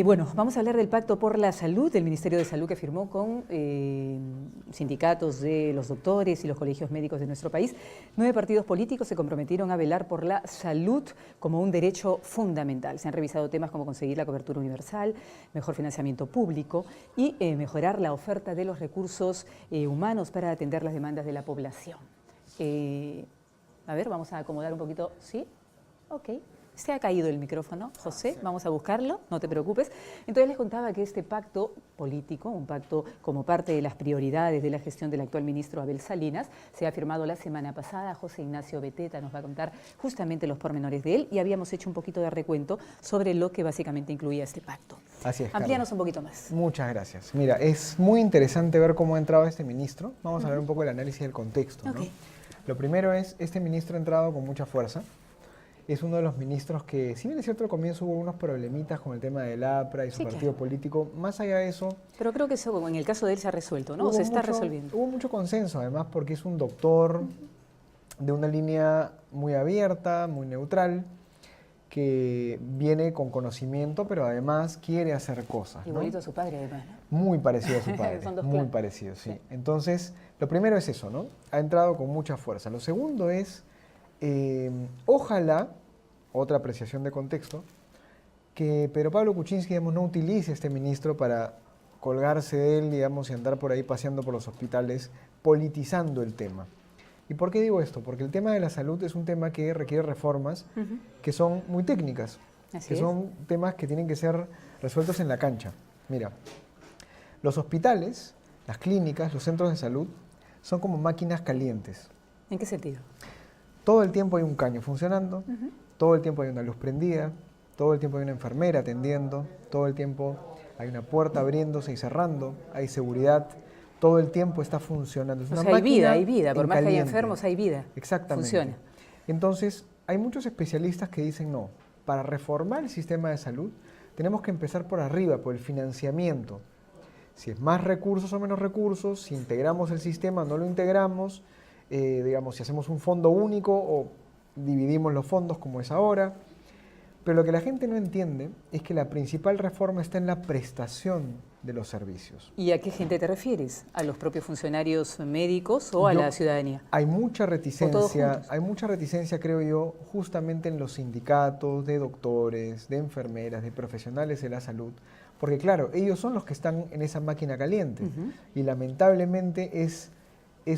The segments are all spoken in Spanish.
Bueno, vamos a hablar del Pacto por la Salud del Ministerio de Salud que firmó con sindicatos de los doctores y los colegios médicos de nuestro país. 9 partidos políticos se comprometieron a velar por la salud como un derecho fundamental. Se han revisado temas como conseguir la cobertura universal, mejor financiamiento público y mejorar la oferta de los recursos humanos para atender las demandas de la población. A ver, vamos a acomodar un poquito. ¿Sí? Ok. Se ha caído el micrófono, José, vamos a buscarlo, no te preocupes. Entonces les contaba que este pacto político, un pacto como parte de las prioridades de la gestión del actual ministro Abel Salinas, se ha firmado la semana pasada. José Ignacio Beteta nos va a contar justamente los pormenores de él y habíamos hecho un poquito de recuento sobre lo que básicamente incluía este pacto. Así es, Amplíanos un poquito más. Muchas gracias. Mira, es muy interesante ver cómo ha entrado este ministro. Vamos a ver un poco el análisis del contexto, ¿no? Lo primero es, este ministro ha entrado con mucha fuerza. Es uno de los ministros que, si bien es cierto, al comienzo hubo unos problemitas con el tema del APRA y su partido político, más allá de eso... Pero creo que eso en el caso de él se ha resuelto, ¿no? Se está resolviendo. Hubo mucho consenso, además, porque es un doctor de una línea muy abierta, muy neutral, que viene con conocimiento, pero además quiere hacer cosas, ¿no? Igualito a su padre, además, ¿no? Muy parecido a su padre, muy parecido, sí. Entonces, lo primero es eso, ¿no? Ha entrado con mucha fuerza. Lo segundo es... ojalá, otra apreciación de contexto, que Pedro Pablo Kuczynski, digamos, no utilice este ministro para colgarse de él, digamos, y andar por ahí paseando por los hospitales, politizando el tema. ¿Y por qué digo esto? Porque el tema de la salud es un tema que requiere reformas que son muy técnicas, son temas que tienen que ser resueltos en la cancha. Mira, los hospitales, las clínicas, los centros de salud son como máquinas calientes. ¿En qué sentido? Todo el tiempo hay un caño funcionando, todo el tiempo hay una luz prendida, todo el tiempo hay una enfermera atendiendo, todo el tiempo hay una puerta abriéndose y cerrando, hay seguridad, todo el tiempo está funcionando. Es una máquina hay vida, por más que haya caliente. enfermos hay vida. Exactamente. Funciona. Entonces, hay muchos especialistas que dicen no, para reformar el sistema de salud tenemos que empezar por arriba, por el financiamiento. Si es más recursos o menos recursos, si integramos el sistema o no lo integramos, digamos, si hacemos un fondo único o dividimos los fondos como es ahora. Pero lo que la gente no entiende es que la principal reforma está en la prestación de los servicios. ¿Y a qué gente te refieres? ¿A los propios funcionarios médicos o a la ciudadanía? Hay mucha reticencia, creo yo, justamente en los sindicatos de doctores, de enfermeras, de profesionales de la salud, porque claro, ellos son los que están en esa máquina caliente y lamentablemente es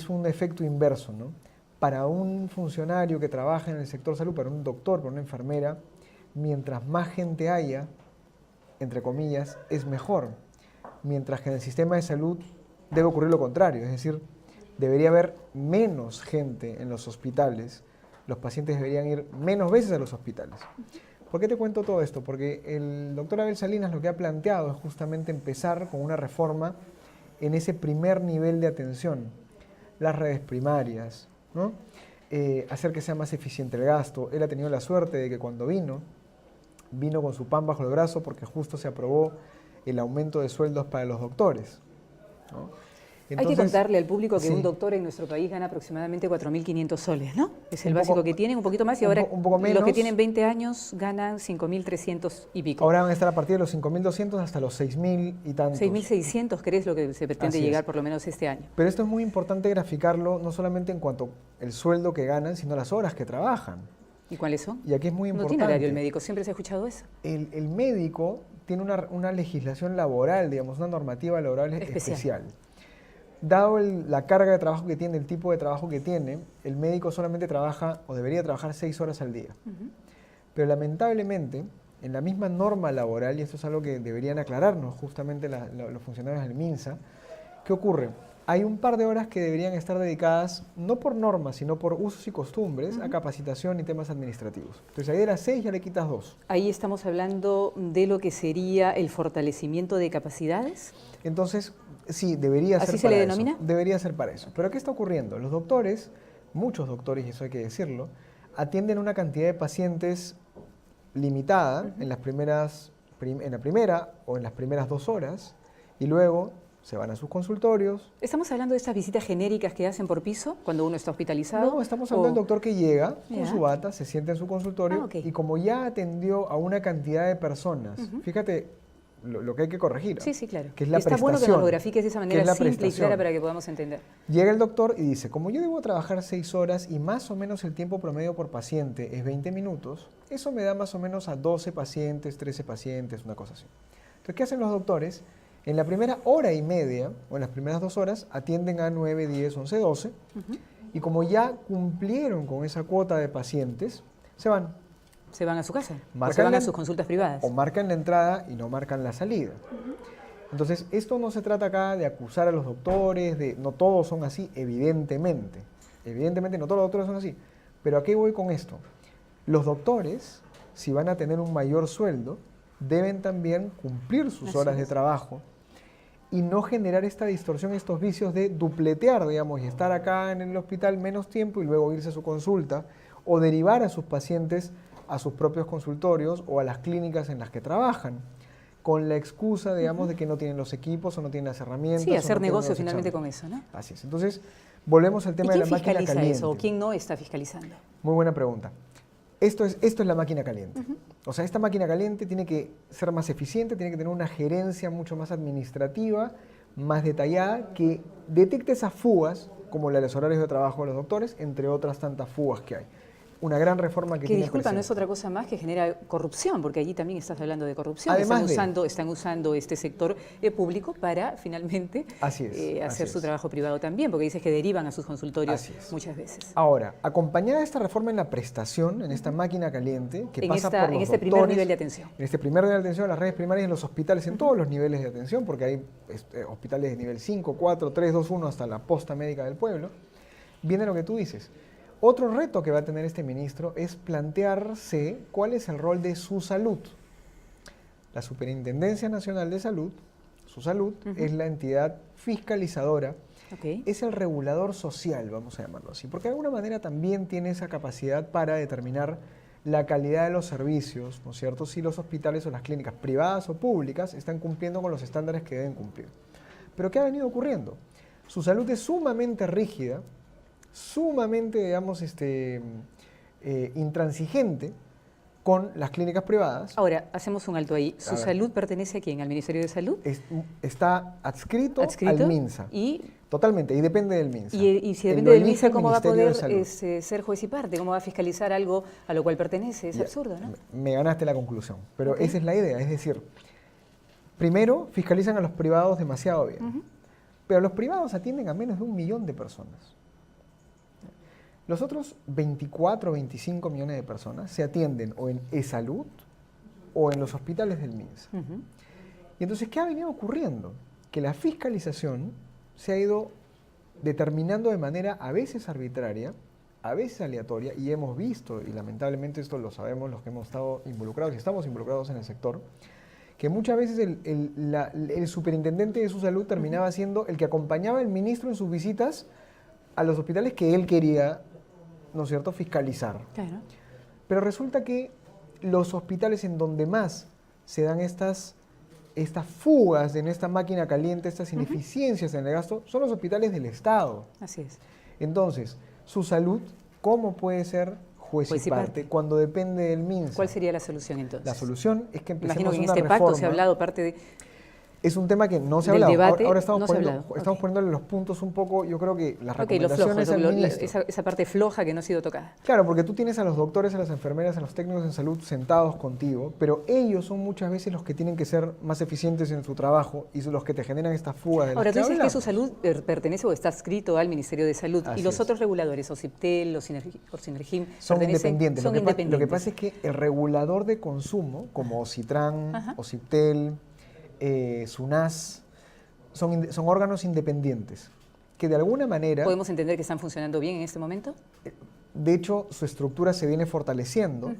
un efecto inverso, ¿no? Para un funcionario que trabaja en el sector salud, para un doctor, para una enfermera, mientras más gente haya, entre comillas, es mejor. Mientras que en el sistema de salud debe ocurrir lo contrario, es decir, debería haber menos gente en los hospitales, los pacientes deberían ir menos veces a los hospitales. ¿Por qué te cuento todo esto? Porque el doctor Abel Salinas lo que ha planteado es justamente empezar con una reforma en ese primer nivel de atención. Las redes primarias, ¿no? Hacer que sea más eficiente el gasto. Él ha tenido la suerte de que cuando vino con su pan bajo el brazo porque justo se aprobó el aumento de sueldos para los doctores, ¿no? Entonces, hay que contarle al público que un doctor en nuestro país gana aproximadamente 4.500 soles, ¿no? Es el básico que tienen, un poquito más, y ahora un poco menos. Los que tienen 20 años ganan 5.300 y pico. Ahora van a estar a partir de los 5.200 hasta los 6.000 y tantos. 6.600, ¿crees lo que se pretende llegar por lo menos este año? Pero esto es muy importante graficarlo, no solamente en cuanto al sueldo que ganan, sino las horas que trabajan. ¿Y cuáles son? Y aquí es muy importante. No tiene horario el médico, siempre se ha escuchado eso. El médico tiene una legislación laboral, digamos, una normativa laboral especial. Dado la carga de trabajo que tiene, el tipo de trabajo que tiene, el médico solamente trabaja o debería trabajar 6 horas al día. Pero lamentablemente, en la misma norma laboral, y esto es algo que deberían aclararnos justamente los funcionarios del MINSA, ¿qué ocurre? Hay un par de horas que deberían estar dedicadas, no por normas, sino por usos y costumbres, a capacitación y temas administrativos. Entonces ahí de las 6 ya le quitas 2. Ahí estamos hablando de lo que sería el fortalecimiento de capacidades. Entonces, sí, debería ser para eso. ¿Así se le denomina? Debería ser para eso. Pero ¿qué está ocurriendo? Los doctores, muchos doctores, y eso hay que decirlo, atienden una cantidad de pacientes limitada en la primera o en las primeras 2 horas, y luego se van a sus consultorios. ¿Estamos hablando de estas visitas genéricas que hacen por piso cuando uno está hospitalizado? No, estamos hablando del doctor que llega con su bata, se sienta en su consultorio y como ya atendió a una cantidad de personas, fíjate, lo que hay que corregir. Sí, sí, claro. Que es la Está prestación. bueno que nos lo grafiques de esa manera simple y clara para que podamos entender. Llega el doctor y dice, como yo debo trabajar 6 horas y más o menos el tiempo promedio por paciente es 20 minutos, eso me da más o menos a 12 pacientes, 13 pacientes, una cosa así. Entonces, ¿qué hacen los doctores? En la primera hora y media, o en las primeras 2 horas, atienden a 9, 10, 11, 12, y como ya cumplieron con esa cuota de pacientes, se van. Se van a su casa, o se van a sus consultas privadas. O marcan la entrada y no marcan la salida. Entonces, esto no se trata acá de acusar a los doctores, no todos son así, evidentemente. Evidentemente no todos los doctores son así. Pero ¿a qué voy con esto? Los doctores, si van a tener un mayor sueldo, deben también cumplir sus horas de trabajo y no generar esta distorsión, estos vicios de dupletear, digamos, y estar acá en el hospital menos tiempo y luego irse a su consulta, o derivar a sus pacientes a sus propios consultorios o a las clínicas en las que trabajan, con la excusa, digamos, de que no tienen los equipos o no tienen las herramientas. Sí, hacer no negocio finalmente con eso, ¿no? Así es. Entonces, volvemos al tema de la máquina caliente. ¿Quién fiscaliza eso o quién no está fiscalizando? Muy buena pregunta. Esto es la máquina caliente. O sea, esta máquina caliente tiene que ser más eficiente, tiene que tener una gerencia mucho más administrativa, más detallada, que detecte esas fugas, como la de los horarios de trabajo de los doctores, entre otras tantas fugas que hay. Una gran reforma que tiene disculpa, no es otra cosa más que genera corrupción, porque allí también estás hablando de corrupción. Además están usando este sector público para finalmente hacer su trabajo privado también, porque dices que derivan a sus consultorios muchas veces. Ahora, acompañada de esta reforma en la prestación, en esta máquina caliente, que pasa por los en este primer nivel de atención. En este primer nivel de atención, en las redes primarias, en los hospitales, en todos los niveles de atención, porque hay hospitales de nivel 5, 4, 3, 2, 1, hasta la posta médica del pueblo, viene lo que tú dices. Otro reto que va a tener este ministro es plantearse cuál es el rol de su salud. La Superintendencia Nacional de Salud, su salud, es la entidad fiscalizadora, es el regulador social, vamos a llamarlo así, porque de alguna manera también tiene esa capacidad para determinar la calidad de los servicios, ¿no es cierto? Si los hospitales o las clínicas privadas o públicas están cumpliendo con los estándares que deben cumplir. Pero ¿qué ha venido ocurriendo? Su salud es sumamente rígida, sumamente, digamos, intransigente con las clínicas privadas. Ahora, hacemos un alto ahí. ¿Su salud pertenece a quién? ¿Al Ministerio de Salud? Está adscrito al MINSA. ¿Y? Totalmente, y depende del MINSA. Y si depende del MINSA, ¿cómo va a poder ser juez y parte? ¿Cómo va a fiscalizar algo a lo cual pertenece? Es absurdo, ¿no? Me ganaste la conclusión, pero esa es la idea. Es decir, primero fiscalizan a los privados demasiado bien, pero los privados atienden a menos de 1 millón de personas. Los otros 24 o 25 millones de personas se atienden o en eSalud o en los hospitales del MINSA. Y entonces, ¿qué ha venido ocurriendo? Que la fiscalización se ha ido determinando de manera a veces arbitraria, a veces aleatoria, y hemos visto, y lamentablemente esto lo sabemos los que hemos estado involucrados y estamos involucrados en el sector, que muchas veces el superintendente de su salud terminaba siendo el que acompañaba al ministro en sus visitas a los hospitales que él quería, ¿no es cierto?, fiscalizar. Claro. Pero resulta que los hospitales en donde más se dan estas fugas en esta máquina caliente, estas ineficiencias en el gasto, son los hospitales del Estado. Así es. Entonces, su salud, ¿cómo puede ser juez y parte cuando depende del MINSA? ¿Cuál sería la solución entonces? La solución es que empecemos Imagino que en una este reforma. pacto se ha hablado parte de... Es un tema que no se ha del hablado. Debate, ahora estamos, no estamos poniéndole los puntos un poco, yo creo que las recomendaciones lo flojo, al ministro. esa parte floja que no ha sido tocada. Claro, porque tú tienes a los doctores, a las enfermeras, a los técnicos en salud sentados contigo, pero ellos son muchas veces los que tienen que ser más eficientes en su trabajo y son los que te generan estas fugas de Ahora, las tú que dices que hablamos. su salud pertenece o está adscrito al Ministerio de Salud. Así y los es. otros reguladores, OSIPTEL, o Sinergim, son independientes. Son independientes. Lo que pasa es que el regulador de consumo, como OSITRAN, OSIPTEL, SUNAS, son órganos independientes que de alguna manera... ¿Podemos entender que están funcionando bien en este momento? De hecho, su estructura se viene fortaleciendo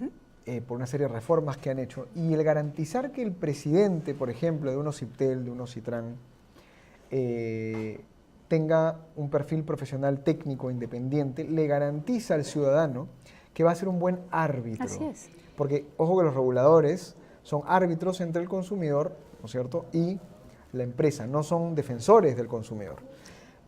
por una serie de reformas que han hecho, y el garantizar que el presidente, por ejemplo, de un OSIPTEL, de un OSITRAN, tenga un perfil profesional técnico independiente, le garantiza al ciudadano que va a ser un buen árbitro. Así es. Porque, ojo, que los reguladores son árbitros entre el consumidor, ¿no es cierto?, y la empresa, no son defensores del consumidor.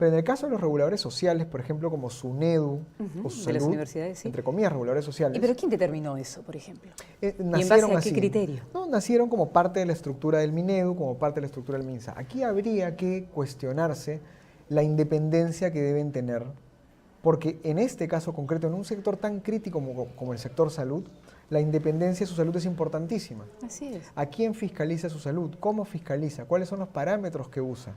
Pero en el caso de los reguladores sociales, por ejemplo, como SUNEDU o su de salud, las universidades, sí. entre comillas, reguladores sociales. ¿Pero quién determinó eso, por ejemplo? ¿Y en Nacieron base a así. qué criterio? No, nacieron como parte de la estructura del MINEDU, como parte de la estructura del MINSA. Aquí habría que cuestionarse la independencia que deben tener, porque en este caso concreto, en un sector tan crítico como el sector salud, la independencia de su salud es importantísima. Así es. ¿A quién fiscaliza su salud? ¿Cómo fiscaliza? ¿Cuáles son los parámetros que usa?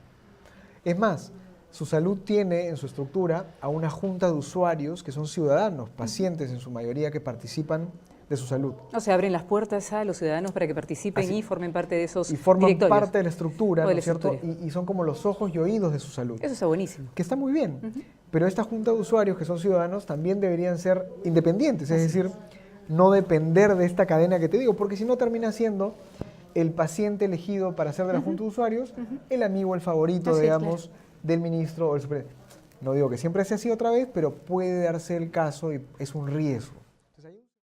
Es más, su salud tiene en su estructura a una junta de usuarios que son ciudadanos, pacientes en su mayoría que participan de su salud. O sea, abren las puertas a los ciudadanos para que participen y formen parte de esos y forman directorios. parte de la estructura, ¿no es cierto? Estructura. Y son como los ojos y oídos de su salud. Eso está buenísimo. Que está muy bien. Pero esta junta de usuarios que son ciudadanos también deberían ser independientes, es decir, no depender de esta cadena que te digo, porque si no termina siendo el paciente elegido para ser de la junta de usuarios, el amigo, el favorito, digamos, del ministro o el superintendente. No digo que siempre sea así otra vez, pero puede darse el caso y es un riesgo.